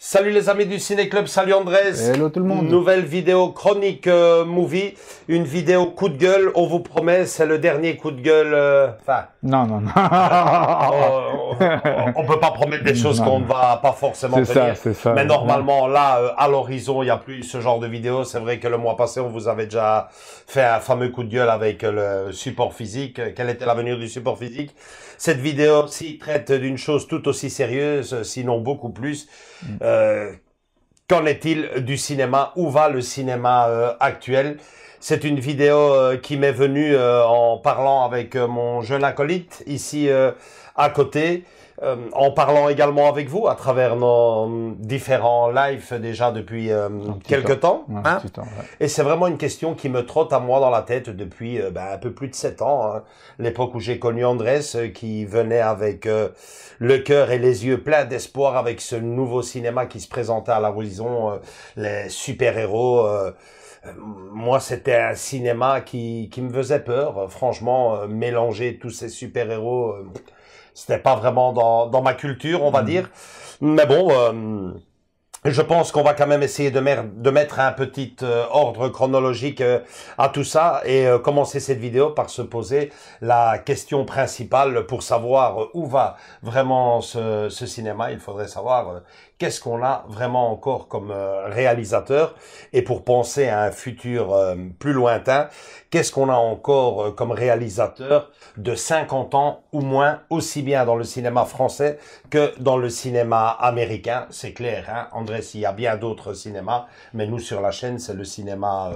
Salut les amis du Ciné Club, salut Andrés. Hello tout le monde. Nouvelle vidéo chronique movie, une vidéo coup de gueule, on vous promet, c'est le dernier coup de gueule. Non. On peut pas promettre des choses qu'on ne va pas forcément tenir. C'est ça. Mais normalement, là, à l'horizon, il n'y a plus ce genre de vidéo. C'est vrai que le mois passé, on vous avait déjà fait un fameux coup de gueule avec le support physique. Quel était l'avenir du support physique? Cette vidéo-ci traite d'une chose tout aussi sérieuse, sinon beaucoup plus. Qu'en est-il du cinéma? Où va le cinéma actuel? C'est une vidéo qui m'est venue en parlant avec mon jeune acolyte ici à côté, en parlant également avec vous à travers nos différents lives déjà depuis quelques temps. Ouais. Et c'est vraiment une question qui me trotte à moi dans la tête depuis un peu plus de 7 ans. Hein. L'époque où j'ai connu Andrés qui venait avec le cœur et les yeux pleins d'espoir avec ce nouveau cinéma qui se présentait à l'horizon, les super-héros. Moi, c'était un cinéma qui me faisait peur. Franchement, mélanger tous ces super-héros, c'était pas vraiment dans ma culture, on va dire. Mais bon, je pense qu'on va quand même essayer de mettre un petit ordre chronologique à tout ça et commencer cette vidéo par se poser la question principale pour savoir où va vraiment ce cinéma. Il faudrait savoir qu'est-ce qu'on a vraiment encore comme réalisateur et pour penser à un futur plus lointain, qu'est-ce qu'on a encore comme réalisateur de 50 ans ou moins, aussi bien dans le cinéma français que dans le cinéma américain. C'est clair, hein, Andrés, il y a bien d'autres cinémas, mais nous sur la chaîne, c'est le cinéma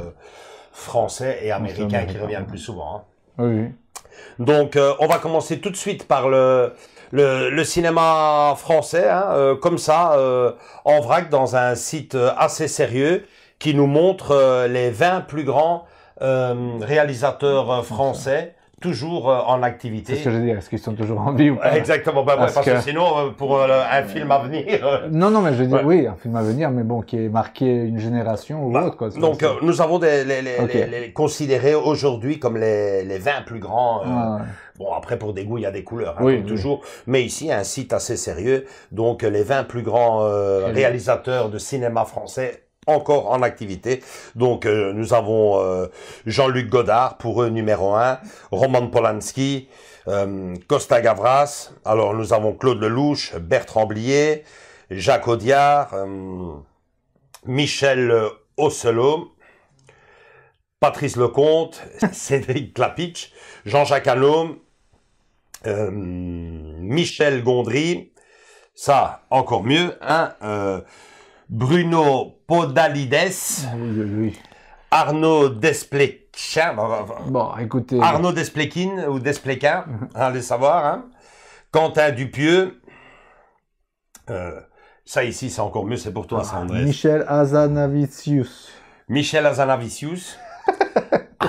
français et américain qui revient le plus souvent. Hein. Oui. Donc, on va commencer tout de suite par le cinéma français, hein, comme ça, en vrac, dans un site assez sérieux, qui nous montre les 20 plus grands réalisateurs français, toujours en activité. C'est ce que je veux dire, est-ce qu'ils sont toujours en vie ou pas? Exactement, parce que sinon, pour un film à venir... Non, mais je veux dire, oui, un film à venir, mais bon, qui est marqué une génération ou autre, quoi. Donc, nous avons les considérés aujourd'hui comme les 20 plus grands... Bon, après, pour des goûts, il y a des couleurs, hein, comme toujours. Mais ici, un site assez sérieux. Donc, les 20 plus grands réalisateurs de cinéma français encore en activité. Donc, nous avons Jean-Luc Godard, pour eux, numéro 1. Roman Polanski, Costa Gavras. Alors, nous avons Claude Lelouch, Bertrand Blier, Jacques Audiard, Michel Osselot, Patrice Lecomte, Cédric Clapiche, Jean-Jacques Hano, Michel Gondry, ça, encore mieux, hein, Bruno Podalides, Arnaud Desplechin, bon, écoutez, Arnaud Desplechin ou Desplechin, allez savoir, hein, Quentin Dupieux, ça ici c'est encore mieux, c'est pour toi, ça, Andrés. Michel Hazanavicius,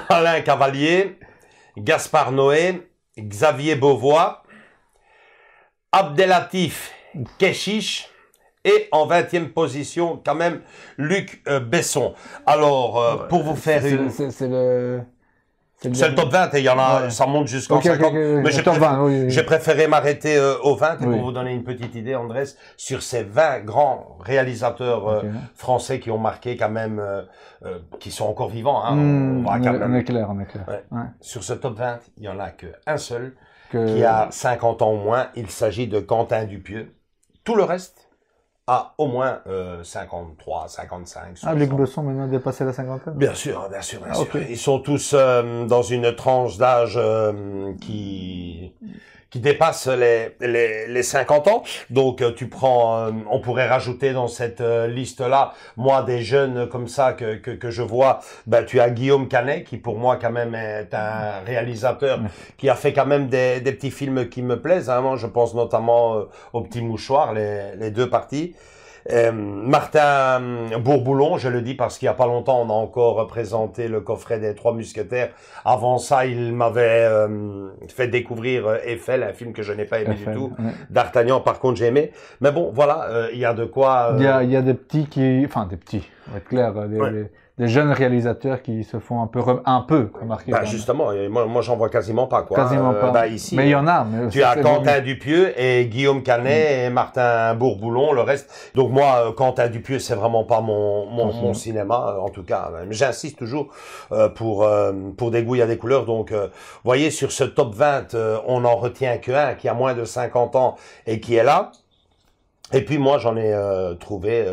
Alain Cavalier, Gaspard Noé, Xavier Beauvois, Abdelatif Keshish et en 20e position quand même Luc Besson. Alors pour vous faire c'est le top 20 et il y en a, ça monte jusqu'en 50. Mais j'ai préféré m'arrêter au 20 et pour vous donner une petite idée, Andrés, sur ces 20 grands réalisateurs français qui ont marqué quand même, qui sont encore vivants. Hein, on est clair. Ouais. Sur ce top 20, il n'y en a qu'un seul qui a 50 ans au moins. Il s'agit de Quentin Dupieux. Tout le reste a au moins 53, 55, 60. Luc Besson maintenant a dépassé la cinquantaine? Bien sûr. Okay. Ils sont tous dans une tranche d'âge qui dépasse les 50 ans. Donc tu prends, on pourrait rajouter dans cette liste-là, moi des jeunes comme ça que je vois, tu as Guillaume Canet qui pour moi quand même est un réalisateur qui a fait quand même des petits films qui me plaisent. Hein. Moi, je pense notamment au Petit Mouchoir, les deux parties. Martin Bourboulon, je le dis parce qu'il y a pas longtemps, on a encore présenté le coffret des Trois Mousquetaires. Avant ça, il m'avait fait découvrir Eiffel, un film que je n'ai pas aimé du tout. D'Artagnan, par contre, j'ai aimé. Mais bon, voilà, il y a de quoi... Il y a des petits qui... Enfin, des petits, on va être clair, des jeunes réalisateurs qui se font un peu remarquer. Bah justement, et moi j'en vois quasiment pas quoi. Quasiment pas. Bah, ici, mais il y en a. Mais tu as Quentin Dupieux et Guillaume Canet et Martin Bourboulon, le reste. Donc moi, Quentin Dupieux, c'est vraiment pas mon cinéma, en tout cas. Mais j'insiste toujours pour des goûts, il y a des couleurs. Donc, vous voyez, sur ce top 20, on n'en retient qu'un qui a moins de 50 ans et qui est là. Et puis moi, j'en ai trouvé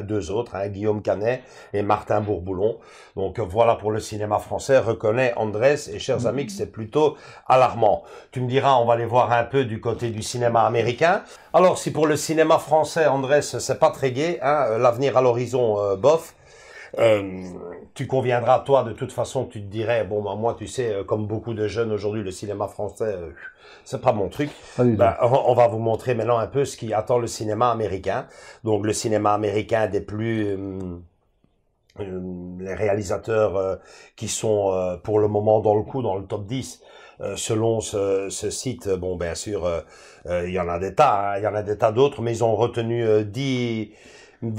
deux autres, hein, Guillaume Canet et Martin Bourboulon. Donc voilà pour le cinéma français. Reconnais Andrés et chers amis que c'est plutôt alarmant. Tu me diras, on va aller voir un peu du côté du cinéma américain. Alors si pour le cinéma français, Andrés, c'est pas très gai, hein, l'avenir à l'horizon, bof. Tu conviendras, toi, de toute façon, tu te dirais, bon, bah, moi, tu sais, comme beaucoup de jeunes aujourd'hui, le cinéma français, c'est pas mon truc. On va vous montrer maintenant un peu ce qui attend le cinéma américain. Donc, le cinéma américain des plus... les réalisateurs qui sont pour le moment dans le coup, dans le top 10, selon ce site, bon, bien sûr, il y en a des tas, hein, il y en a des tas d'autres, mais ils ont retenu 10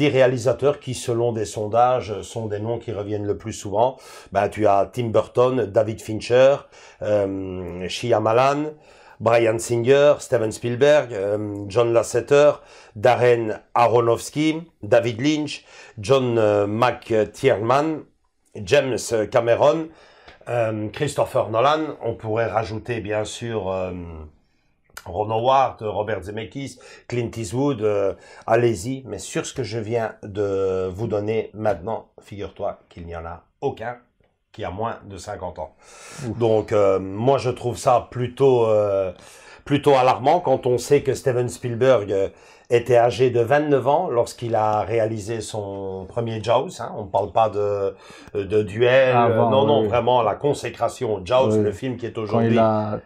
réalisateurs qui, selon des sondages, sont des noms qui reviennent le plus souvent. Ben, tu as Tim Burton, David Fincher, Shyamalan, Bryan Singer, Steven Spielberg, John Lasseter, Darren Aronofsky, David Lynch, John McTiernan, James Cameron, Christopher Nolan. On pourrait rajouter bien sûr Ron Howard, Robert Zemeckis, Clint Eastwood, allez-y. Mais sur ce que je viens de vous donner maintenant, figure-toi qu'il n'y en a aucun qui a moins de 50 ans. Ouf. Donc, moi, je trouve ça plutôt alarmant quand on sait que Steven Spielberg était âgé de 29 ans lorsqu'il a réalisé son premier Jaws. Hein. On ne parle pas de duel. Non, vraiment la consécration. Jaws, le film qui est aujourd'hui...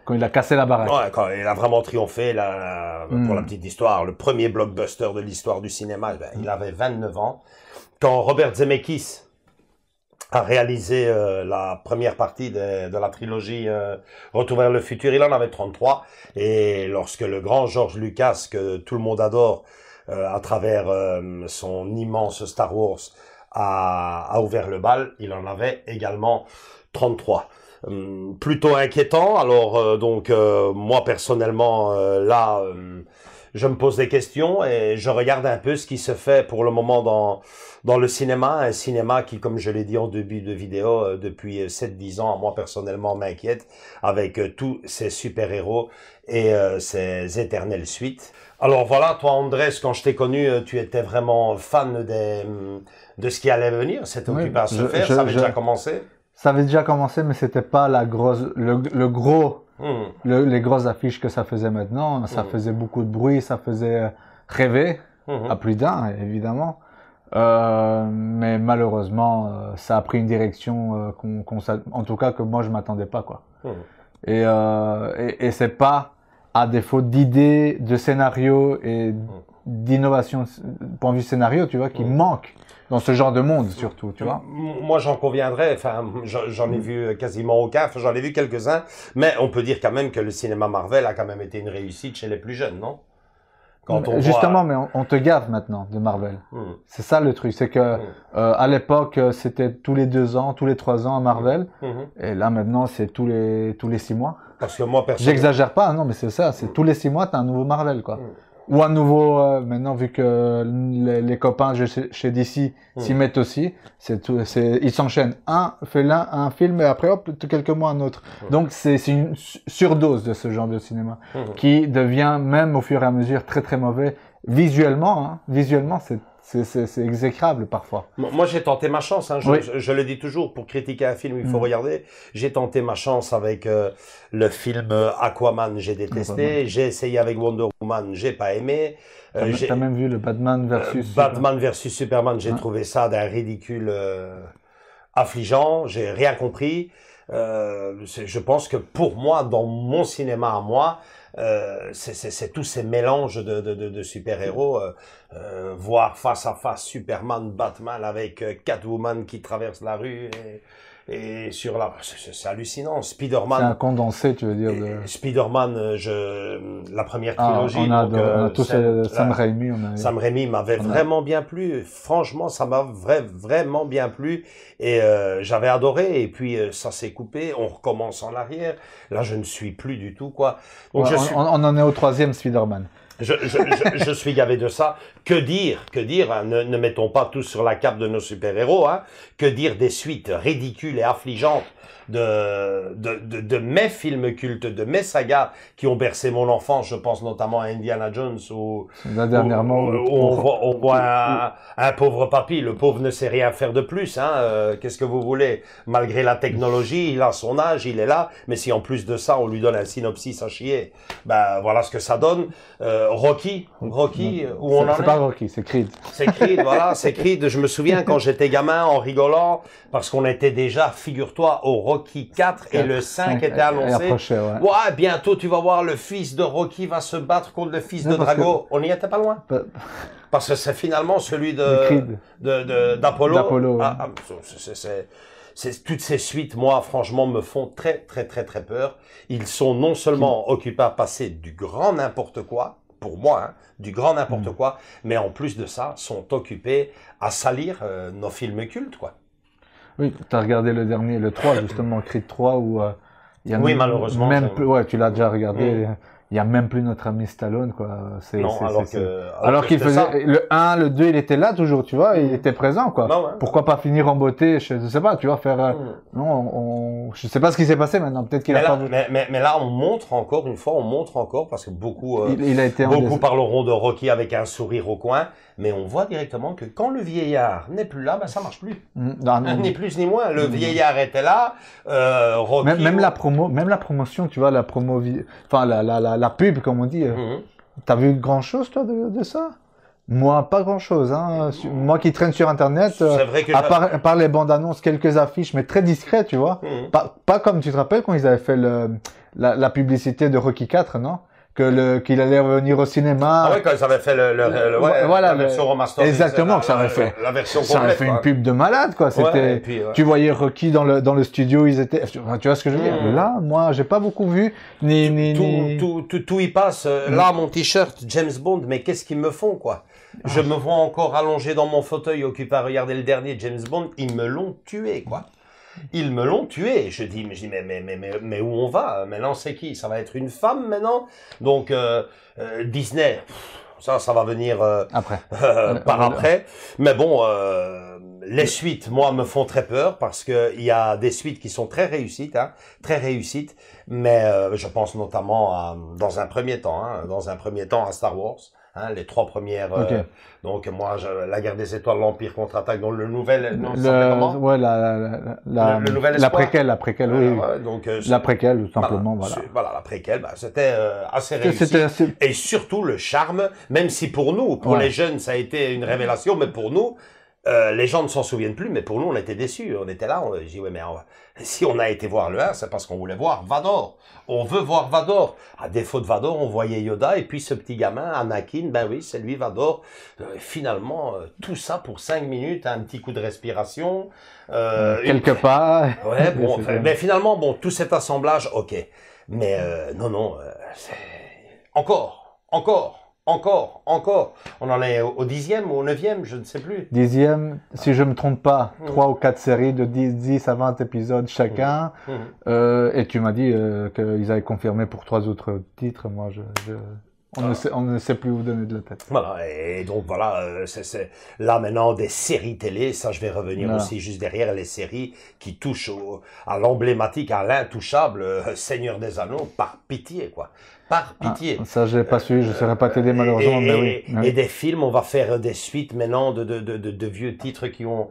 Quand il a cassé la baraque. Ouais, quand il a vraiment triomphé, pour la petite histoire, le premier blockbuster de l'histoire du cinéma, il avait 29 ans. Quand Robert Zemeckis a réalisé la première partie de la trilogie Retour vers le futur, il en avait 33. Et lorsque le grand George Lucas, que tout le monde adore, à travers son immense Star Wars, a ouvert le bal, il en avait également 33. Plutôt inquiétant. Alors moi personnellement, je me pose des questions et je regarde un peu ce qui se fait pour le moment dans le cinéma. Un cinéma qui, comme je l'ai dit en début de vidéo, depuis 7-10 ans, moi personnellement m'inquiète avec tous ces super-héros et ces éternelles suites. Alors voilà, toi Andrés, quand je t'ai connu, tu étais vraiment fan de ce qui allait venir. C'était occupé à se faire, ça avait déjà commencé. Ça avait déjà commencé, mais c'était pas les grosses affiches que ça faisait maintenant. Ça faisait beaucoup de bruit, ça faisait rêver à plus d'un, évidemment. Mais malheureusement, ça a pris une direction en tout cas que moi je m'attendais pas, quoi. Et c'est pas à défaut d'idées, de scénarios et d'innovation, point de vue scénario, tu vois, qui manque dans ce genre de monde, surtout, tu vois. Moi, j'en conviendrais, enfin, j'en ai vu quasiment aucun, enfin, j'en ai vu quelques-uns, mais on peut dire quand même que le cinéma Marvel a quand même été une réussite chez les plus jeunes, non? Justement, mais on te gave maintenant de Marvel. C'est ça le truc, c'est que à l'époque, c'était tous les 2 ans, tous les 3 ans à Marvel, et là maintenant, c'est tous les 6 mois. Parce que moi, personnellement... J'exagère pas, non, mais c'est ça, c'est tous les 6 mois, t'as un nouveau Marvel, quoi. Ou un nouveau, maintenant, vu que les copains chez DC s'y mettent aussi, ils s'enchaînent. Fait un film et après, hop, quelques mois un autre. Donc, c'est une surdose de ce genre de cinéma qui devient, même au fur et à mesure, très très mauvais. Visuellement, hein, c'est exécrable parfois. Moi, j'ai tenté ma chance. Hein. Je le dis toujours, pour critiquer un film, il faut regarder. J'ai tenté ma chance avec le film Aquaman, j'ai détesté. J'ai essayé avec Wonder Woman, j'ai pas aimé. T'as même vu le Batman versus Superman, j'ai trouvé ça d'un ridicule affligeant. J'ai rien compris. Je pense que pour moi, dans mon cinéma à moi, c'est tous ces mélanges de super-héros, voir face à face Superman, Batman avec Catwoman qui traverse la rue Et sur la, c'est hallucinant. C'est un Spider-Man. condensé, tu veux dire. De... Spider-Man, la première trilogie. On a tous Sam Raimi. Sam Raimi m'avait vraiment bien plu. Franchement, ça m'a vraiment bien plu. Et j'avais adoré. Et puis ça s'est coupé. On recommence en arrière. Là, je ne suis plus du tout, quoi. Donc, ouais, on en est au 3e Spider-Man. Je suis gavé de ça. Que dire, hein, ne mettons pas tous sur la cape de nos super-héros, hein. Que dire des suites ridicules et affligeantes de mes films cultes, de mes sagas qui ont bercé mon enfance. Je pense notamment à Indiana Jones où on voit un pauvre papy. Le pauvre ne sait rien faire de plus, hein. Qu'est-ce que vous voulez? Malgré la technologie, il a son âge, il est là. Mais si en plus de ça, on lui donne un synopsis à chier, ben voilà ce que ça donne. Rocky, où on en est? C'est pas Rocky, c'est Creed. C'est Creed, voilà, c'est Creed. Je me souviens quand j'étais gamin en rigolant, parce qu'on était déjà, figure-toi, au Rocky 4 et le 5 était annoncé. Ouais, bientôt tu vas voir le fils de Rocky va se battre contre le fils de Drago. On n'y était pas loin. Parce que c'est finalement celui d'Apollo. Ouais. Toutes ces suites, moi, franchement, me font très peur. Ils sont non seulement occupés à passer du grand n'importe quoi, pour moi, hein, du grand n'importe quoi, mais en plus de ça, sont occupés à salir nos films cultes, quoi. Oui, tu as regardé le dernier, le 3, justement, Creed 3, où il y a malheureusement. Ouais, tu l'as déjà regardé. Il y a même plus notre ami Stallone, quoi. Alors qu'il faisait le 1, le 2, il était là toujours, tu vois, il était présent, quoi. Non, ouais. Pourquoi pas finir en beauté, je sais pas, tu vois, faire je sais pas ce qui s'est passé maintenant, peut-être qu'il a pas mais là on montre encore une fois, parce que beaucoup beaucoup parleront de Rocky avec un sourire au coin, mais on voit directement que quand le vieillard n'est plus là, ben ça marche plus. Ni plus ni moins, le vieillard était là, Rocky même la promotion, tu vois, la pub, comme on dit. T'as vu grand chose, toi, de ça? Moi, pas grand chose, hein. Moi qui traîne sur Internet, vrai que à part les bandes annonces, quelques affiches, mais très discrets, tu vois. Pas comme tu te rappelles quand ils avaient fait la publicité de Rocky 4, non? Qu'il allait revenir au cinéma. Ah ouais, quand ils avaient fait la version remasterisée. Exactement, que ça avait fait. La version complète. Ça avait fait une pub de malade, quoi. C'était, tu voyais Rocky dans le studio, ils étaient, tu vois ce que je veux dire? Là, moi, j'ai pas beaucoup vu, tout y passe. Là, mon t-shirt, James Bond, mais qu'est-ce qu'ils me font, quoi? Je me vois encore allongé dans mon fauteuil, occupé à regarder le dernier James Bond. Ils me l'ont tué, quoi. Ils me l'ont tué. Je dis, mais où on va? Maintenant, c'est qui? Ça va être une femme, maintenant? Donc, Disney, ça va venir après. Par après. Mais bon, les suites, moi, me font très peur parce que il y a des suites qui sont très réussites, hein, très réussites. Mais je pense notamment dans un premier temps à Star Wars. Hein, les 3 premières. Donc moi, la guerre des étoiles, l'Empire contre-attaque, donc le nouvel. Ouais, le nouvel la préquelle, oui. Ouais, donc la préquelle, tout simplement, voilà, la préquelle, c'était assez réussi. Et surtout le charme, même si pour nous, les jeunes, ça a été une révélation, mais pour nous. Les gens ne s'en souviennent plus, mais pour nous, on était déçus. On était là, on dit, ouais, mais si on a été voir le 1, c'est parce qu'on voulait voir Vador. On veut voir Vador. À défaut de Vador, on voyait Yoda, et puis ce petit gamin, Anakin, ben oui, c'est lui, Vador. Finalement, tout ça pour 5 minutes, un petit coup de respiration. Quelque part. Ouais, bon, mais finalement, bon, tout cet assemblage, ok. Mais non, encore. On en est au 10e ou au 9e, je ne sais plus. 10e, si je me trompe pas, 3 ou 4 séries de 10 à 20 épisodes chacun. Et tu m'as dit qu'ils avaient confirmé pour 3 autres titres. Moi, on ne sait plus où donner de la tête. Voilà, et donc voilà, c'est là maintenant des séries télé, ça je vais revenir aussi juste derrière, les séries qui touchent à l'emblématique, à l'intouchable Seigneur des Anneaux, par pitié, quoi. Par pitié. Ça, je l'ai pas su, je ne saurais pas t'aider malheureusement, mais oui. Et des films, on va faire des suites maintenant de vieux titres qui ont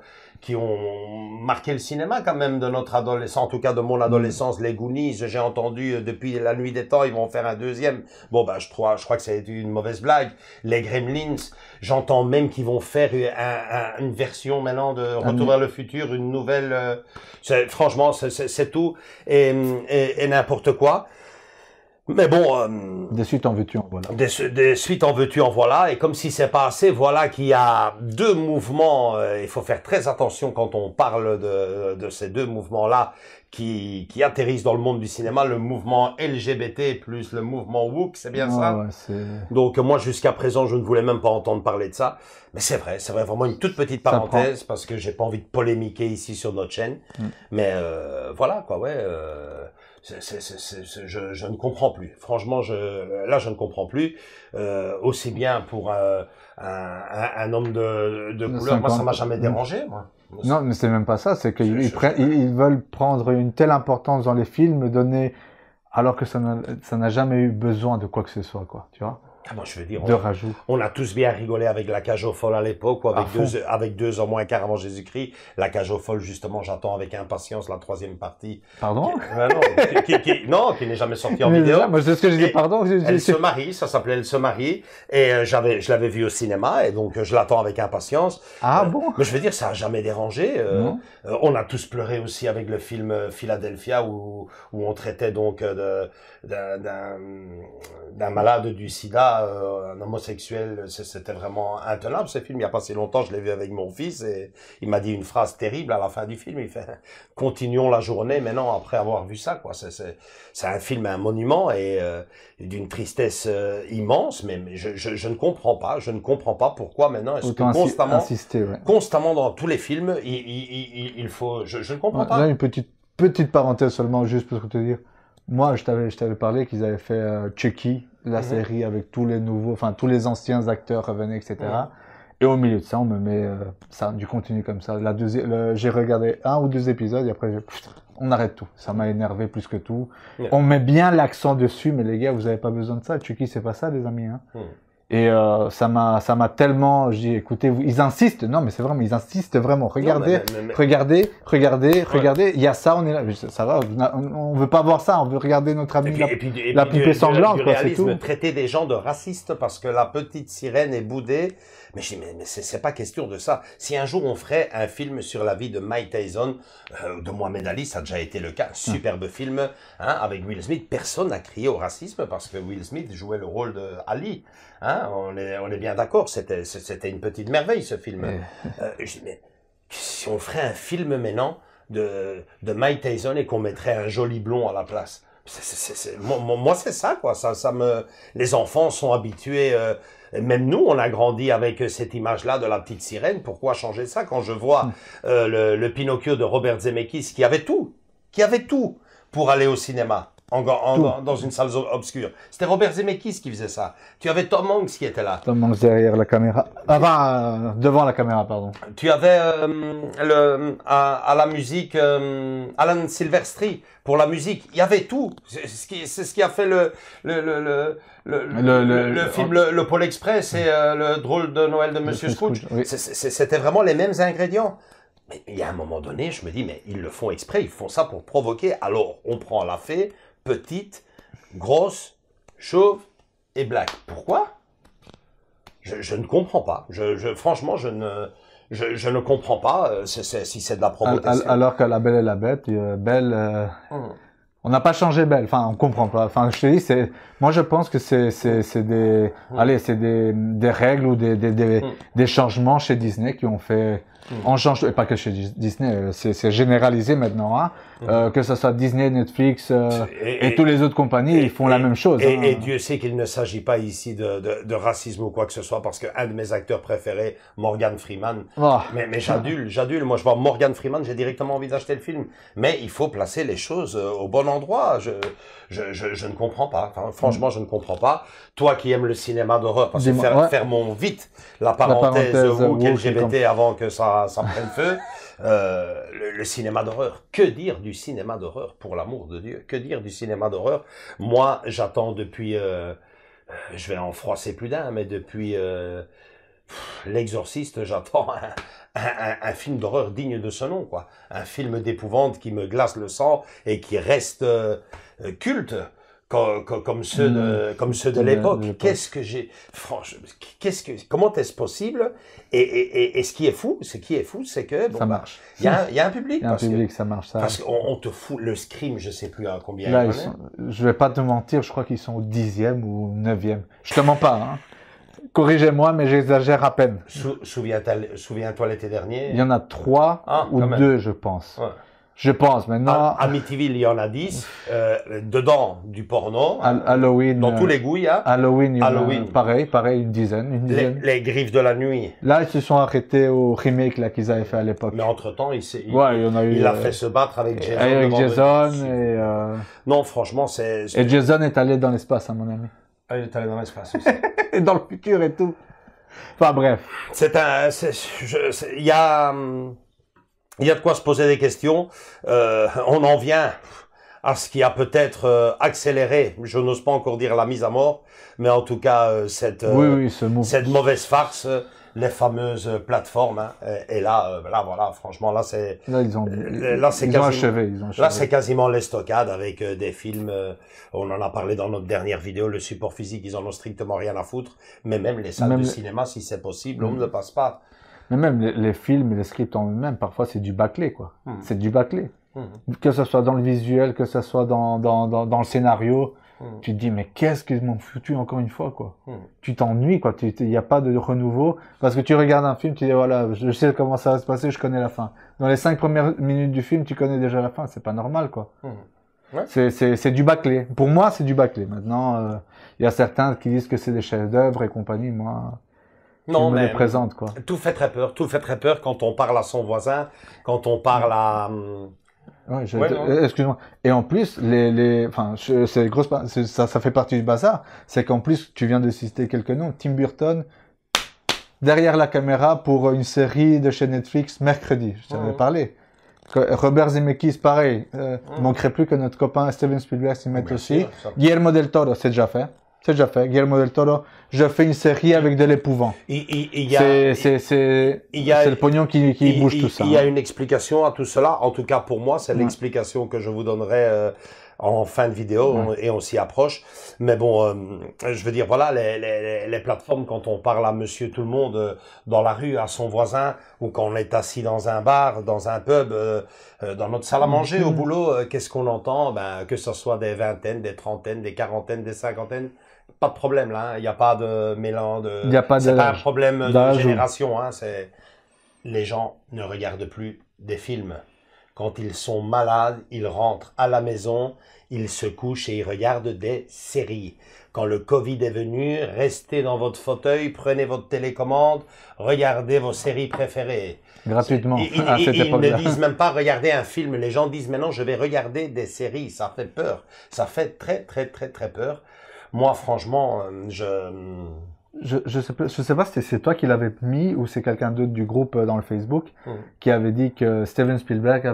marqué le cinéma quand même de notre adolescence, en tout cas de mon adolescence. Les Goonies, j'ai entendu depuis la nuit des temps, ils vont faire un 2e. Bon, je crois que c'est une mauvaise blague. Les Gremlins, j'entends même qu'ils vont faire une version maintenant de Retour vers le futur, une nouvelle. Franchement, c'est tout et n'importe quoi. Mais bon... des suites en veux-tu en voilà. Des suites en veux-tu en voilà. Et comme si c'est pas assez, voilà qu'il y a deux mouvements. Il faut faire très attention quand on parle de ces deux mouvements-là qui atterrissent dans le monde du cinéma. Le mouvement LGBT plus le mouvement woke, c'est bien ça? Ouais, donc moi, jusqu'à présent, je ne voulais même pas entendre parler de ça. Mais c'est vrai vraiment une toute petite parenthèse parce que j'ai pas envie de polémiquer ici sur notre chaîne. Mais voilà quoi, ouais... je ne comprends plus. Franchement, là, je ne comprends plus. Aussi bien pour un homme de couleur, moi, ça m'a jamais dérangé, moi. Non, mais c'est même pas ça. C'est qu'ils veulent prendre une telle importance dans les films, alors que ça n'a jamais eu besoin de quoi que ce soit, quoi. Tu vois? Ah bon, je veux dire, rajout. On a tous bien rigolé avec La Cage aux Folles à l'époque, ou avec 2 ans moins quart avant Jésus-Christ. La Cage aux Folles, justement, j'attends avec impatience la 3e partie. Pardon? Qui n'est jamais sortie en vidéo. Moi, c'est ce que je dis, pardon. Elle se marie, ça s'appelait Elle se marie, et je l'avais vue au cinéma, et donc je l'attends avec impatience. Ah bon? Mais je veux dire, ça a jamais dérangé. On a tous pleuré aussi avec le film Philadelphia, où on traitait donc d'un malade du sida, un homosexuel. C'était vraiment intenable ce film. Il y a pas si longtemps, je l'ai vu avec mon fils et il m'a dit une phrase terrible à la fin du film. Il fait « Continuons la journée maintenant après avoir vu ça ». C'est un film, un monument et d'une tristesse immense, mais je ne comprends pas. Je ne comprends pas pourquoi maintenant est-ce que constamment dans tous les films, il faut... Je ne comprends pas. Là, une petite parenthèse seulement, juste pour te dire. Moi, je t'avais parlé qu'ils avaient fait Chucky, la série avec tous les nouveaux, enfin tous les anciens acteurs revenaient, etc. Et au milieu de ça, on me met ça, du contenu comme ça. J'ai regardé 1 ou 2 épisodes et après, on arrête tout. Ça m'a énervé plus que tout. On met bien l'accent dessus, mais les gars, vous avez pas besoin de ça. Chucky, c'est pas ça, les amis. Hein. Et ça m'a tellement, j'ai dit, écoutez, ils insistent, non mais c'est vrai, mais ils insistent vraiment. Regardez, regardez, il y a ça, on est là, ça va, on veut pas voir ça, on veut regarder notre ami la poupée sanglante, quoi, c'est tout. Traiter des gens de racistes parce que la petite sirène est boudée. Mais je dis, mais c'est pas question de ça. Si un jour on ferait un film sur la vie de Mike Tyson, de Mohamed Ali, ça a déjà été le cas, un superbe film, hein, avec Will Smith, personne n'a crié au racisme parce que Will Smith jouait le rôle de Ali. Hein, on est bien d'accord, c'était une petite merveille ce film. Je dis, mais si on ferait un film maintenant de Mike Tyson et qu'on mettrait un joli blond à la place, moi c'est ça quoi, les enfants sont habitués. Même nous, on a grandi avec cette image-là de la petite sirène. Pourquoi changer ça quand je vois le Pinocchio de Robert Zemeckis qui avait tout pour aller au cinéma dans une salle obscure. C'était Robert Zemeckis qui faisait ça. Tu avais Tom Hanks qui était là. Tom Hanks derrière la caméra. Enfin, devant la caméra, pardon. Tu avais à la musique Alan Silvestri pour la musique. Il y avait tout. C'est ce qui a fait le film Le Pôle Express et le drôle de Noël de Monsieur Scrooge. Oui. C'était vraiment les mêmes ingrédients. Mais il y a un moment donné, je me dis, mais ils le font exprès, ils font ça pour provoquer. Alors, on prend la fée, petite, grosse, chauve et black. Pourquoi? Je ne comprends pas. Franchement, je ne comprends pas si c'est de la provocation. Alors que La Belle et la Bête, Belle... On n'a pas changé Belle, enfin on comprend pas. Enfin je te dis, moi je pense que c'est des règles ou des changements chez Disney qui ont fait. On change, et pas que chez Disney, c'est généralisé maintenant, hein. Que ce soit Disney, Netflix et tous les autres compagnies, ils font la même chose. Et Dieu sait qu'il ne s'agit pas ici de racisme ou quoi que ce soit, parce que un de mes acteurs préférés, Morgan Freeman, mais j'adule, moi je vois Morgan Freeman, j'ai directement envie d'acheter le film. Mais il faut placer les choses au bon endroit. Je ne comprends pas. Enfin, franchement, je ne comprends pas. Toi qui aimes le cinéma d'horreur, parce que fermons vite la parenthèse LGBT avant que ça prenne feu. Le cinéma d'horreur. Que dire du cinéma d'horreur, pour l'amour de Dieu? Que dire du cinéma d'horreur? Moi, j'attends depuis... je vais en froisser plus d'un, mais depuis L'Exorciste, j'attends un film d'horreur digne de ce nom, quoi. Un film d'épouvante qui me glace le sang et qui reste culte. comme ceux de l'époque. Qu'est-ce que j'ai, franchement, comment est-ce possible? Et ce qui est fou, c'est que bon, ça marche. Il y a un public. Il y a un public, ça marche. Parce qu'on te fout le scream, je sais plus à combien là, il en est. Je vais pas te mentir, je crois qu'ils sont au 10e ou 9e. Je te mens pas, hein. Corrigez-moi, mais j'exagère à peine. Souviens-toi l'été dernier. Il y en a 3 ou 2, je pense. Ouais. Je pense maintenant. À Amityville, il y en a 10. Dedans, du porno. Halloween. Dans tous les goûts, il y a. Halloween, pareil, une dizaine. Les Griffes de la nuit. Là, ils se sont arrêtés au remake là qu'ils avaient fait à l'époque. Mais entre-temps, il a fait se battre avec Jason. Avec Jason Non, franchement, c'est... Et Jason est allé dans l'espace, à mon ami. Ah, il est allé dans l'espace aussi. Et dans le futur et tout. Enfin, bref. Il y a de quoi se poser des questions. On en vient à ce qui a peut-être accéléré, je n'ose pas encore dire la mise à mort, mais en tout cas cette mauvaise farce, les fameuses plateformes. Hein, et là, voilà, franchement, là c'est achevé. Là c'est quasiment l'estocade avec des films. On en a parlé dans notre dernière vidéo. Le support physique, ils en ont strictement rien à foutre. Mais même les salles de cinéma, si c'est possible, on ne passe pas. Mais même les films et les scripts en eux-mêmes, parfois c'est du bâclé, quoi. C'est du bâclé. Que ce soit dans le visuel, que ce soit dans le scénario, tu te dis, mais qu'est-ce qu'ils m'ont foutu encore une fois, quoi. Tu t'ennuies, quoi. Il n'y a pas de renouveau. Parce que tu regardes un film, tu dis, voilà, je sais comment ça va se passer, je connais la fin. Dans les 5 premières minutes du film, tu connais déjà la fin. C'est pas normal, quoi. Ouais. C'est du bâclé. Pour moi, c'est du bâclé. Maintenant, il y a certains qui disent que c'est des chefs-d'œuvre et compagnie. Moi, non, mais les présente, quoi. Tout fait très peur. Tout fait très peur quand on parle à son voisin, quand on parle à... Ouais, excuse-moi. Et en plus, c'est grosse, ça fait partie du bazar. C'est qu'en plus, tu viens de citer quelques noms. Tim Burton, derrière la caméra pour une série de chez Netflix, mercredi. Je t'en ai parlé. Robert Zemeckis, pareil. Il manquerait plus que notre copain Steven Spielberg s'y mette aussi. Guillermo del Toro, c'est déjà fait. Guillermo del Toro, je fais une série avec de l'épouvant. C'est le pognon qui bouge tout ça. Il y a une explication à tout cela. En tout cas, pour moi, c'est l'explication que je vous donnerai en fin de vidéo et on s'y approche. Mais bon, je veux dire, voilà, les plateformes, quand on parle à monsieur tout le monde dans la rue, à son voisin, ou quand on est assis dans un bar, dans un pub, dans notre salle à manger, au boulot, qu'est-ce qu'on entend? Que ce soit des vingtaines, des trentaines, des quarantaines, des cinquantaines, pas de problème là, il n'y a pas de mélange c'est pas un problème de génération, hein, c'est les gens ne regardent plus des films. Quand ils sont malades, ils rentrent à la maison, ils se couchent et ils regardent des séries. Quand le Covid est venu, restez dans votre fauteuil, prenez votre télécommande, regardez vos séries préférées. Gratuitement. Ils ne disent même pas regarder un film. Les gens disent maintenant je vais regarder des séries. Ça fait peur. Ça fait très très très très peur. Moi, franchement, je sais pas si c'est toi qui l'avais mis ou c'est quelqu'un d'autre du groupe dans le Facebook qui avait dit que Steven Spielberg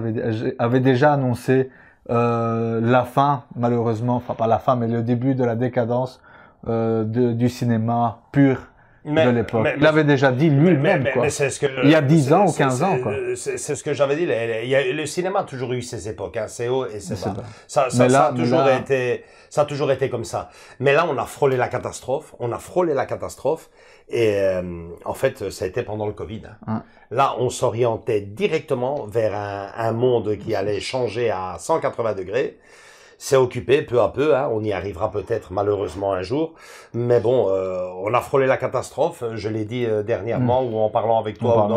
avait déjà annoncé la fin, malheureusement, enfin pas la fin, mais le début de la décadence du cinéma pur de l'époque. Il l'avait déjà dit lui-même, quoi. Il y a 10 ans ou 15 ans, quoi. C'est ce que j'avais dit. Le cinéma a toujours eu ses époques, hein, c'est haut et c'est bas. Ça a toujours été comme ça. Mais là, on a frôlé la catastrophe. Et en fait, ça a été pendant le Covid. Hein. Là, on s'orientait directement vers un monde qui allait changer à 180 degrés. C'est occupé peu à peu, hein. On y arrivera peut-être malheureusement un jour, mais bon, on a frôlé la catastrophe. Je l'ai dit dernièrement, ou en parlant avec toi,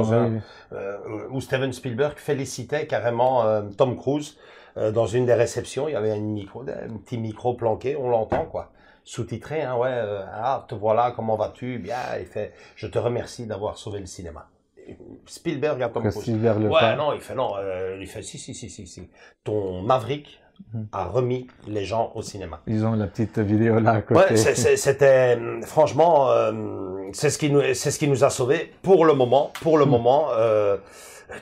où Steven Spielberg félicitait carrément Tom Cruise dans une des réceptions. Il y avait un petit micro planqué, on l'entend quoi, sous-titré, hein, te voilà, comment vas-tu? Bien, il fait, je te remercie d'avoir sauvé le cinéma. Spielberg à Tom Cruise. Il fait si. Ton Maverick a remis les gens au cinéma. Ils ont la petite vidéo là à côté. Ouais, c'était franchement, c'est ce qui nous a sauvés pour le moment.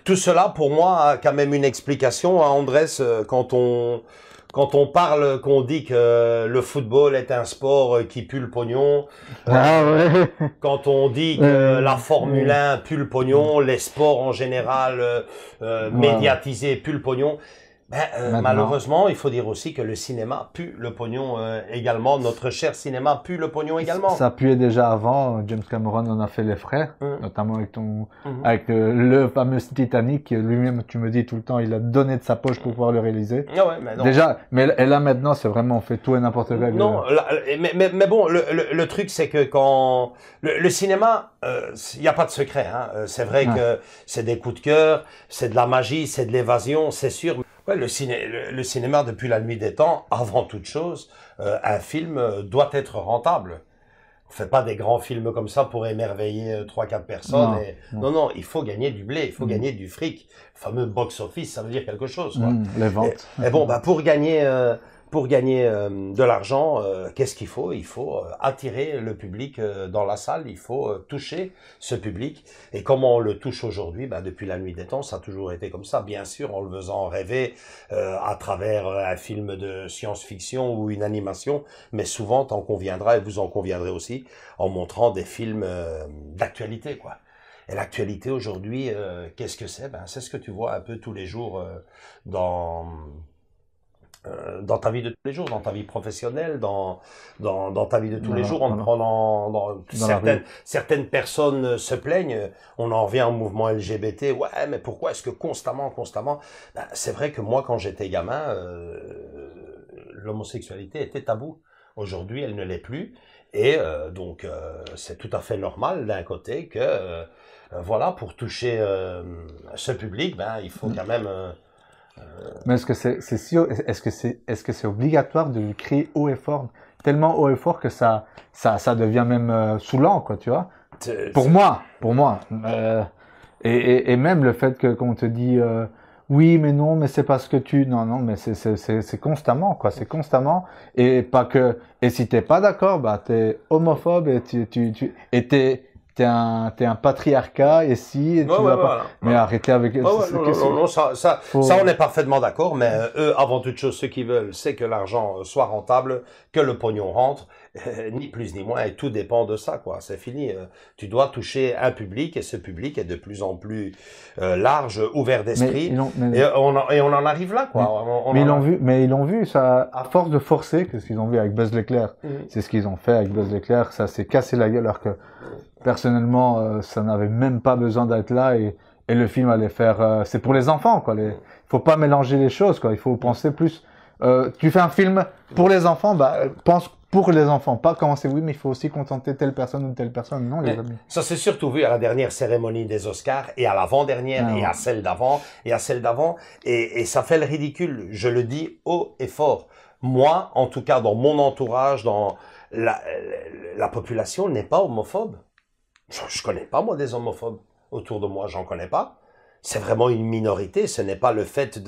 Tout cela, pour moi, a quand même une explication, hein, Andrés, quand on parle, qu'on dit que le football est un sport qui pue le pognon, quand on dit que la Formule 1 pue le pognon, les sports en général médiatisés puent le pognon, Malheureusement, il faut dire aussi que le cinéma pue le pognon également. Notre cher cinéma pue le pognon également. Ça puait déjà avant. James Cameron en a fait les frais, notamment avec le fameux Titanic. Lui-même, tu me dis tout le temps, il a donné de sa poche pour pouvoir le réaliser. Ah ouais, mais non. Déjà, et là maintenant, c'est vraiment on fait tout et n'importe quoi. Non, mais bon, le truc c'est que quand le cinéma, il n'y a pas de secret. Hein. C'est vrai que c'est des coups de cœur, c'est de la magie, c'est de l'évasion, c'est sûr. Ouais, le cinéma, depuis la nuit des temps, avant toute chose, un film doit être rentable. On fait pas des grands films comme ça pour émerveiller 3-4 personnes. Non, il faut gagner du blé, il faut gagner du fric. Le fameux box-office, ça veut dire quelque chose. Quoi. Les ventes. Et bon, pour gagner de l'argent, qu'est-ce qu'il faut? Il faut attirer le public dans la salle, il faut toucher ce public. Et comment on le touche aujourd'hui? Depuis la nuit des temps, ça a toujours été comme ça. Bien sûr, en le faisant rêver à travers un film de science-fiction ou une animation, mais souvent, t'en conviendras, et vous en conviendrez aussi, en montrant des films d'actualité, quoi. Et l'actualité aujourd'hui, qu'est-ce que c'est? C'est ce que tu vois un peu tous les jours dans ta vie de tous les jours, dans ta vie professionnelle, dans ta vie de tous les jours, en prenant certaines personnes se plaignent, on en revient au mouvement LGBT, ouais, mais pourquoi est-ce que constamment, c'est vrai que moi, quand j'étais gamin, l'homosexualité était tabou. Aujourd'hui, elle ne l'est plus, et donc c'est tout à fait normal d'un côté que, voilà, pour toucher ce public, il faut quand même... Mais est-ce que c'est sûr, est-ce que c'est obligatoire de lui crier haut et fort, tellement haut et fort que ça devient même saoulant, quoi, tu vois? Pour moi. Et même le fait qu'on te dit oui, mais non, mais c'est parce que non, mais c'est constamment, quoi, c'est constamment, et pas que, et si t'es pas d'accord, t'es homophobe et t'es un patriarcat et si tu vas pas... Mais arrêtez avec... Non, ça on est parfaitement d'accord, mais eux, avant toute chose, ce qu'ils veulent, c'est que l'argent soit rentable, que le pognon rentre, ni plus ni moins, et tout dépend de ça, quoi. C'est fini. Tu dois toucher un public, et ce public est de plus en plus large, ouvert d'esprit, et on en arrive là, quoi. Mais ils l'ont vu, ça, à force de forcer, que ce qu'ils ont vu avec Buzz l'éclair, c'est ce qu'ils ont fait avec Buzz l'éclair, ça s'est cassé la gueule, alors que personnellement, ça n'avait même pas besoin d'être là, et le film allait faire... c'est pour les enfants, quoi. Faut pas mélanger les choses, quoi. Il faut penser plus... tu fais un film pour les enfants, pense pour les enfants, pas commencer, oui, mais il faut aussi contenter telle personne ou telle personne. Non, les amis. Ça s'est surtout vu à la dernière cérémonie des Oscars, et à l'avant-dernière, et à celle d'avant, et ça fait le ridicule. Je le dis haut et fort. Moi, en tout cas, dans mon entourage, dans la population n'est pas homophobe. Je connais pas, moi, des homophobes autour de moi, j'en connais pas. C'est vraiment une minorité, ce n'est pas le fait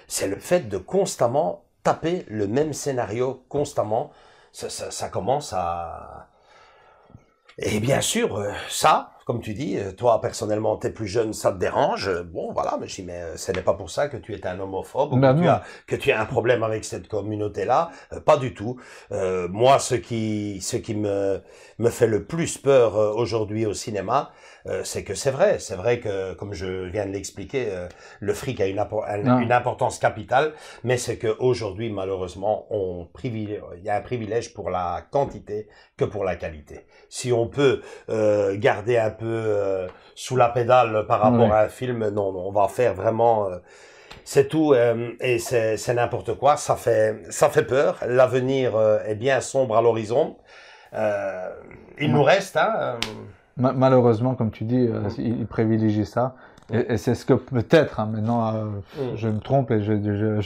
c'est le fait de constamment taper le même scénario, constamment. Ça commence à... Et bien sûr, ça, comme tu dis, toi, personnellement, t'es plus jeune, ça te dérange. Bon, voilà, mais je dis, mais ce n'est pas pour ça que tu es un homophobe ou que tu as un problème avec cette communauté-là. Pas du tout. Moi, ce qui me fait le plus peur aujourd'hui au cinéma, c'est que c'est vrai que, comme je viens de l'expliquer, le fric a une importance capitale, mais c'est que aujourd'hui, malheureusement, il y a un privilège pour la quantité que pour la qualité. Si on peut garder un peu sous la pédale par rapport à un film, non, on va faire vraiment... c'est tout, et c'est n'importe quoi, ça fait peur, l'avenir est bien sombre à l'horizon. Il nous reste... Malheureusement, comme tu dis, ils privilégient ça. Et c'est ce que peut-être, maintenant, je me trompe et je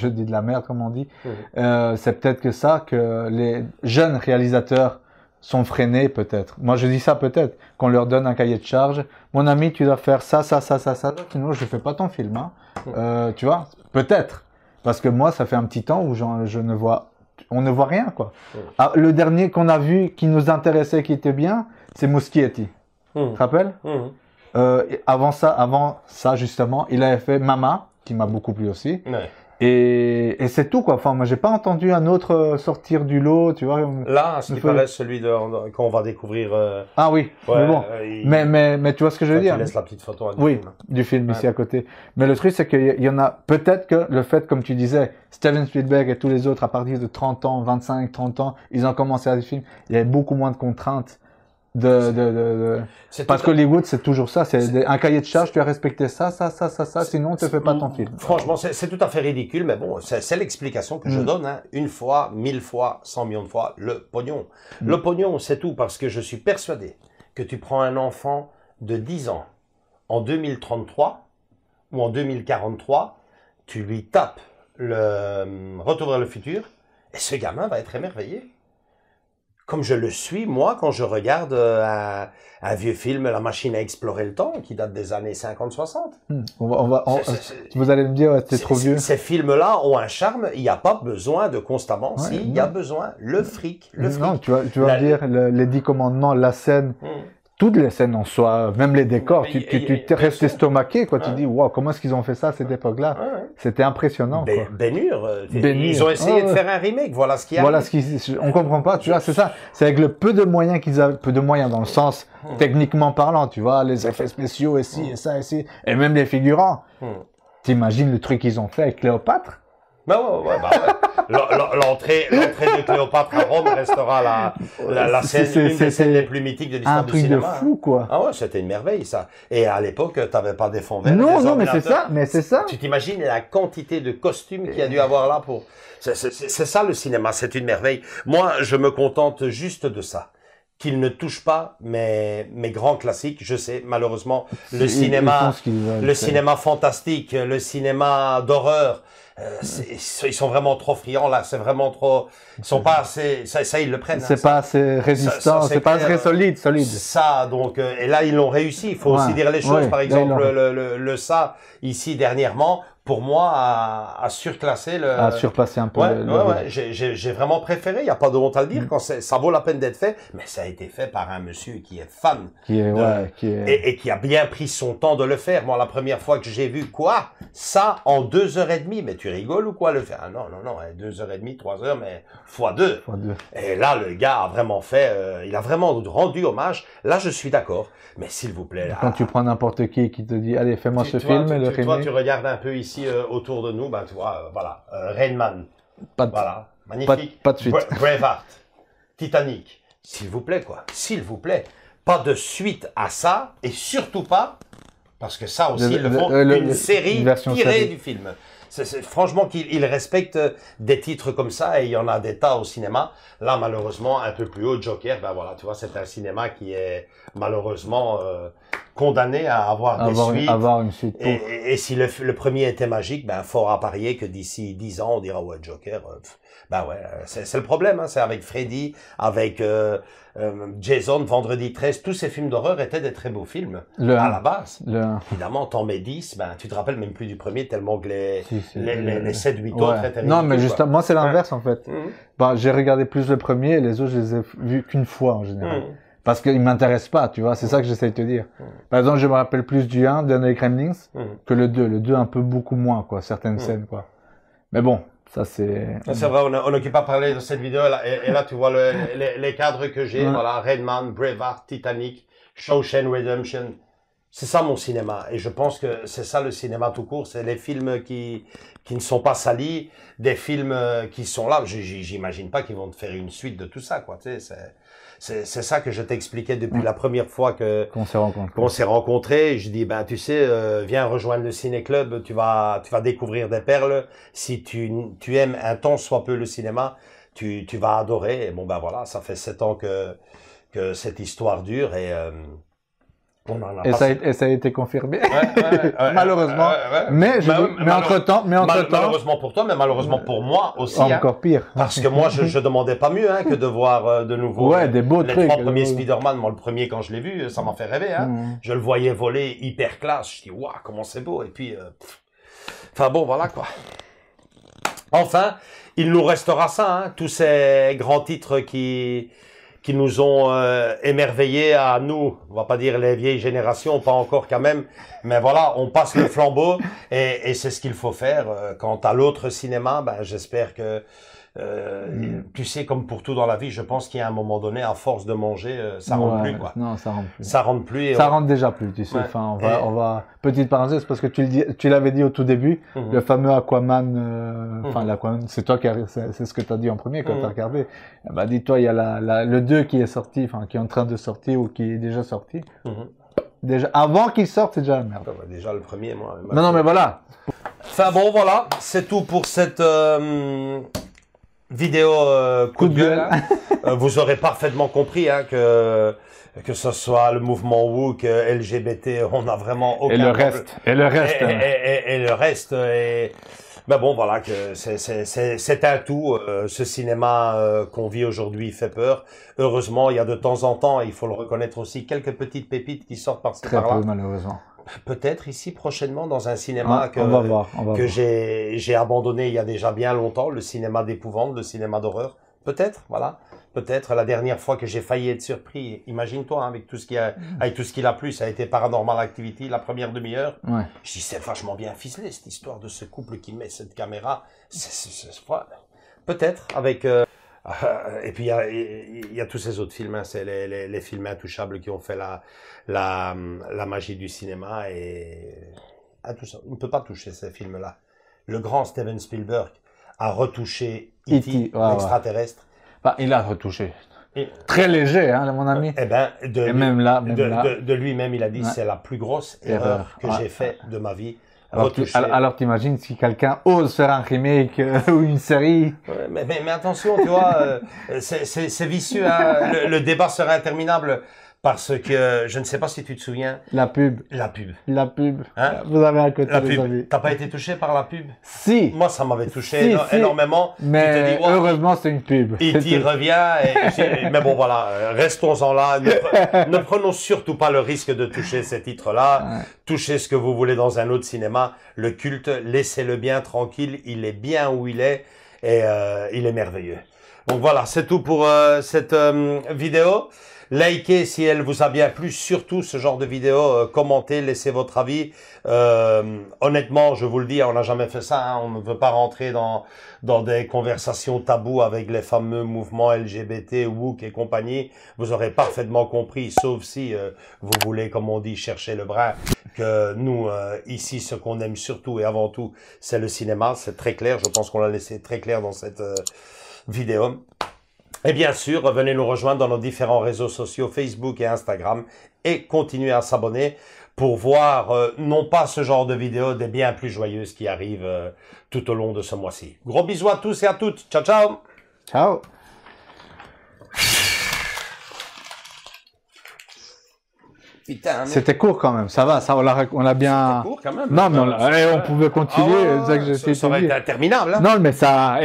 dis de la merde, comme on dit, c'est peut-être que les jeunes réalisateurs sont freinés, peut-être. Moi, je dis ça peut-être, qu'on leur donne un cahier de charge. Mon ami, tu dois faire ça, sinon je fais pas ton film. Hein. Tu vois, peut-être. Parce que moi, ça fait un petit temps où on ne voit rien, quoi. Ah, le dernier qu'on a vu, qui nous intéressait, qui était bien, c'est Muschietti. Tu te rappelles? Avant ça, justement, il avait fait Mama, qui m'a beaucoup plu aussi. Et c'est tout, quoi. Enfin, moi, j'ai pas entendu un autre sortir du lot, tu vois. Là, ce qui paraît, celui qu'on va découvrir. Ah oui, ouais, mais bon. Mais tu vois ce que je veux dire? Tu laisses la petite photo du film. Du film ici à côté. Mais le truc, c'est qu'il y en a, peut-être que le fait, comme tu disais, Steven Spielberg et tous les autres, à partir de 30 ans, 25, 30 ans, ils ont commencé à des films. Il y avait beaucoup moins de contraintes. Parce que Hollywood, c'est toujours ça, c'est un cahier de charge, tu as respecté ça, sinon on te fait pas ton film. Franchement, c'est tout à fait ridicule, mais bon, c'est l'explication que je donne, hein. Une fois, 1000 fois, 100 millions de fois, le pognon. Le pognon, c'est tout, parce que je suis persuadé que tu prends un enfant de 10 ans en 2033 ou en 2043, tu lui tapes le Retour vers le futur, et ce gamin va être émerveillé. Comme je le suis, moi, quand je regarde un vieux film, La machine à explorer le temps, qui date des années 50-60. Vous allez me dire, c'est trop vieux. Ces films-là ont un charme, il n'y a pas besoin de constamment, il y a besoin, le fric. Non, tu vas me dire, les 10 commandements, la scène, toutes les scènes en soi, même les décors, tu restes estomaqué, quoi. Tu dis, waouh, comment est-ce qu'ils ont fait ça à cette époque-là? C'était impressionnant, quoi. Ben-Hur, ils ont essayé de faire un remake, voilà ce qu'il y a. Voilà on comprend pas, tu vois, c'est ça. C'est avec le peu de moyens qu'ils avaient, peu de moyens dans le sens techniquement parlant, tu vois, les effets spéciaux ici et ça ici, et même les figurants. T'imagines le truc qu'ils ont fait avec Cléopâtre? Bah ouais. L'entrée de Cléopâtre à Rome restera la scène, une des scènes les plus mythiques de l'histoire du cinéma. Un truc de fou, quoi. Ah ouais, c'était une merveille, ça. Et à l'époque, t'avais pas des fonds verts. Non, mais c'est ça, Tu t'imagines la quantité de costumes qu'il y a dû avoir là pour... C'est ça le cinéma, c'est une merveille. Moi, je me contente juste de ça. Qu'il ne touche pas mes grands classiques. Je sais, malheureusement, le cinéma fantastique, le cinéma d'horreur, ils sont vraiment trop friands là, c'est vraiment trop, ils sont pas assez, ça ils le prennent. C'est pas assez résistant, c'est pas assez solide. Ça, donc, et là ils l'ont réussi, il faut aussi dire les choses, par exemple, le ça, ici dernièrement, pour moi, a surclassé le... A surpassé un peu j'ai vraiment préféré, il n'y a pas de honte à le dire, quand ça vaut la peine d'être fait, mais ça a été fait par un monsieur qui est fan. Et qui a bien pris son temps de le faire. Moi, la première fois que j'ai vu ça en 2h30, mais tu rigoles ou quoi le faire? Ah non, 2h30, 3h, mais x2. Et là, le gars a vraiment fait, il a vraiment rendu hommage. Là, je suis d'accord. Mais s'il vous plaît, là, quand tu prends n'importe qui te dit, allez, fais-moi ce film, et le remake. Toi, tu regardes un peu ici autour de nous, ben tu vois, voilà, Rain Man, voilà, magnifique. Pas de suite. Braveheart, Titanic, s'il vous plaît, quoi, s'il vous plaît, pas de suite à ça, et surtout pas, parce que ça aussi, ils le font, une série tirée du film. Franchement, qu'ils respectent des titres comme ça, et il y en a des tas au cinéma. Là, malheureusement, un peu plus haut, Joker, ben voilà, tu vois, c'est un cinéma qui est malheureusement condamné à avoir des suites. Avoir une suite pour... Et si le premier était magique, ben fort à parier que d'ici 10 ans, on dira ouais, Joker. Ben ouais, c'est le problème, hein, c'est avec Freddy, avec Jason, Vendredi 13, tous ces films d'horreur étaient des très beaux films à la base. Évidemment, t'en mets 10, ben tu te rappelles même plus du premier tellement que les 7-8 autres étaient ridicules. Non, mais justement, moi c'est l'inverse en fait. Ben, j'ai regardé plus le premier et les autres je les ai vus qu'une fois en général. Parce qu'ils m'intéressent pas, tu vois, c'est ça que j'essaie de te dire. Par exemple, je me rappelle plus du 1, de Gremlins, que le 2. Le 2 un peu beaucoup moins, quoi, certaines scènes, quoi. Mais bon, ça c'est... C'est vrai, on n'occupe pas parler de cette vidéo, là, et là tu vois les cadres que j'ai, voilà, Rain Man, Braveheart, Titanic, Shawshank Redemption. C'est ça mon cinéma, et je pense que c'est ça le cinéma tout court, c'est les films qui ne sont pas salis, des films qui sont là, j'imagine pas qu'ils vont te faire une suite de tout ça, quoi, tu sais, c'est ça que je t'expliquais depuis la première fois qu'on s'est rencontrés. Je dis, ben, tu sais, viens rejoindre le ciné-club, tu vas découvrir des perles. Si tu aimes un tant soit peu le cinéma, tu vas adorer. Et bon, ben voilà, ça fait 7 ans que cette histoire dure et, ça a été confirmé. Malheureusement. Mais entre-temps. Malheureusement pour toi, mais malheureusement pour moi aussi. Encore pire. Parce que moi, je demandais pas mieux, que de voir de nouveau des beaux les 3 premiers Spider-Man. Moi, le premier, quand je l'ai vu, ça m'a fait rêver, Je le voyais voler hyper classe. Je dis, waouh, comment c'est beau. Et puis, enfin bon, voilà, quoi. Enfin, il nous restera ça, tous ces grands titres qui qui nous ont émerveillés à nous, on va pas dire les vieilles générations, pas encore quand même, mais voilà, on passe le flambeau et c'est ce qu'il faut faire. Quant à l'autre cinéma, ben, j'espère que tu sais, comme pour tout dans la vie, je pense qu'il y a un moment donné, à force de manger, ça rentre plus, quoi. Non, ça rentre plus. Ça rentre plus. Et ça rentre déjà plus, tu sais. Ouais. Enfin, on va, petite parenthèse, parce que tu l'avais dit au tout début, le fameux Aquaman, enfin, l'Aquaman, c'est toi c'est ce que tu as dit en premier quand tu as regardé. Bah, dis-toi, il y a le 2 qui est sorti, enfin, qui est en train de sortir ou qui est déjà sorti. Déjà, avant qu'il sorte, c'est déjà la merde. Déjà le premier, moi. Non, mais voilà. Enfin bon, voilà, c'est tout pour cette vidéo coup de gueule. Vous aurez parfaitement compris hein, que ce soit le mouvement woke, LGBT, on a vraiment aucun problème. Et le reste. Et le reste. Mais bon, voilà, que c'est un tout. Ce cinéma qu'on vit aujourd'hui fait peur. Heureusement, il y a de temps en temps, il faut le reconnaître aussi, quelques petites pépites qui sortent par-ci par-là. Très peu, malheureusement. Peut-être ici prochainement dans un cinéma on va voir. J'ai abandonné il y a déjà bien longtemps, le cinéma d'épouvante, le cinéma d'horreur. Peut-être, voilà. Peut-être la dernière fois que j'ai failli être surpris, imagine-toi, hein, avec tout ce qu'il a plu, ça a été Paranormal Activity, la première demi-heure. Ouais. Je dis, c'est vachement bien ficelé, cette histoire de ce couple qui met cette caméra. Peut-être, avec... et puis il y a tous ces autres films, hein, c'est les films intouchables qui ont fait la magie du cinéma et tout ça. On ne peut pas toucher ces films-là. Le grand Steven Spielberg a retouché E.T., l'extraterrestre. Bah, il a retouché. Très léger, hein, mon ami. Eh ben, même là. De lui-même, il a dit, c'est la plus grosse erreur que j'ai faite de ma vie. Alors t'imagines si quelqu'un ose faire un remake ou une série. Ouais, mais attention, tu vois, c'est vicieux. Hein. Le débat sera interminable parce que je ne sais pas si tu te souviens. La pub. Hein? Vous avez un côté. La pub. T'as pas été touché par la pub? Si. Moi, ça m'avait touché énormément. Mais tu te dis, heureusement, c'est une pub. E.T. revient. Mais bon, voilà, restons-en là. Ne prenons surtout pas le risque de toucher ces titres-là. Ouais. Touchez ce que vous voulez dans un autre cinéma. Le culte, laissez-le bien tranquille. Il est bien où il est et il est merveilleux. Donc voilà, c'est tout pour cette vidéo. Likez si elle vous a bien plu, surtout ce genre de vidéo, commentez, laissez votre avis. Honnêtement, je vous le dis, on n'a jamais fait ça, hein, on ne veut pas rentrer dans des conversations tabous avec les fameux mouvements LGBT, woke et compagnie. Vous aurez parfaitement compris, sauf si vous voulez, comme on dit, chercher le brin, que nous, ici, ce qu'on aime surtout et avant tout, c'est le cinéma, c'est très clair, je pense qu'on l'a laissé très clair dans cette vidéo. Et bien sûr, venez nous rejoindre dans nos différents réseaux sociaux, Facebook et Instagram, et continuez à s'abonner pour voir non pas ce genre de vidéos, des bien plus joyeuses qui arrivent tout au long de ce mois-ci. Gros bisous à tous et à toutes. Ciao, ciao. Ciao. Putain, c'était court quand même, ça va, ça on l'a bien. C'était court quand même. Non, mais on pouvait continuer. Ça aurait été interminable. Hein. Non, mais ça,